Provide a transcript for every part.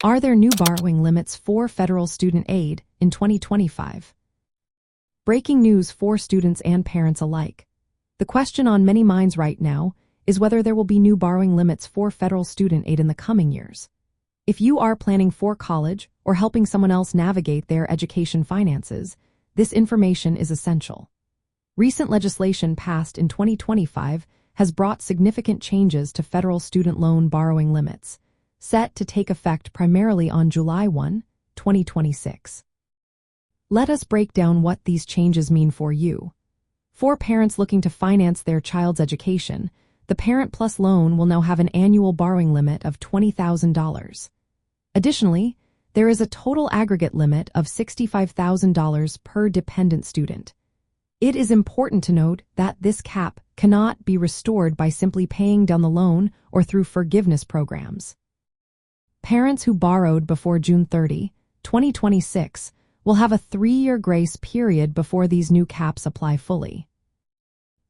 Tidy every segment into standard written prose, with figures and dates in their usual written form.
Are there new borrowing limits for federal student aid in 2025? Breaking news for students and parents alike. The question on many minds right now is whether there will be new borrowing limits for federal student aid in the coming years. If you are planning for college or helping someone else navigate their education finances, this information is essential. Recent legislation passed in 2025 has brought significant changes to federal student loan borrowing limits, set to take effect primarily on July 1, 2026. Let us break down what these changes mean for you. For parents looking to finance their child's education, the Parent Plus loan will now have an annual borrowing limit of $20,000. Additionally, there is a total aggregate limit of $65,000 per dependent student. It is important to note that this cap cannot be restored by simply paying down the loan or through forgiveness programs. Parents who borrowed before June 30, 2026 will have a 3-year grace period before these new caps apply fully.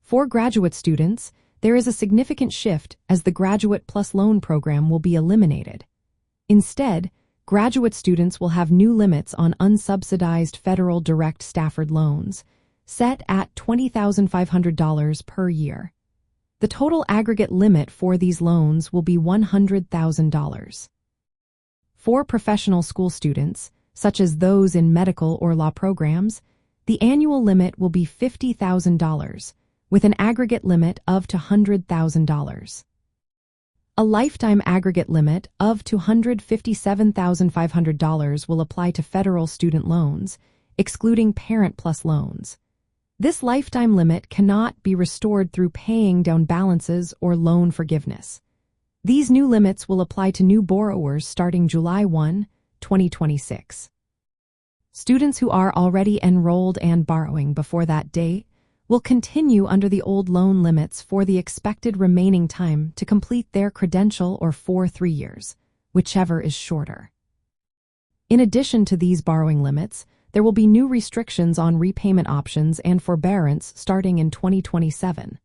For graduate students, there is a significant shift as the Graduate Plus Loan program will be eliminated. Instead, graduate students will have new limits on unsubsidized federal direct Stafford loans, set at $20,500 per year. The total aggregate limit for these loans will be $100,000. For professional school students, such as those in medical or law programs, the annual limit will be $50,000, with an aggregate limit of $100,000. A lifetime aggregate limit of $257,500 will apply to federal student loans, excluding Parent Plus loans. This lifetime limit cannot be restored through paying down balances or loan forgiveness. These new limits will apply to new borrowers starting July 1, 2026. Students who are already enrolled and borrowing before that date will continue under the old loan limits for the expected remaining time to complete their credential or for 3 years, whichever is shorter. In addition to these borrowing limits, there will be new restrictions on repayment options and forbearance starting in 2027.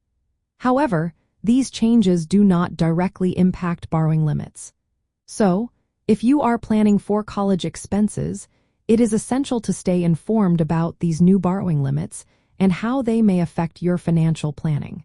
However, these changes do not directly impact borrowing limits. So, if you are planning for college expenses, it is essential to stay informed about these new borrowing limits and how they may affect your financial planning.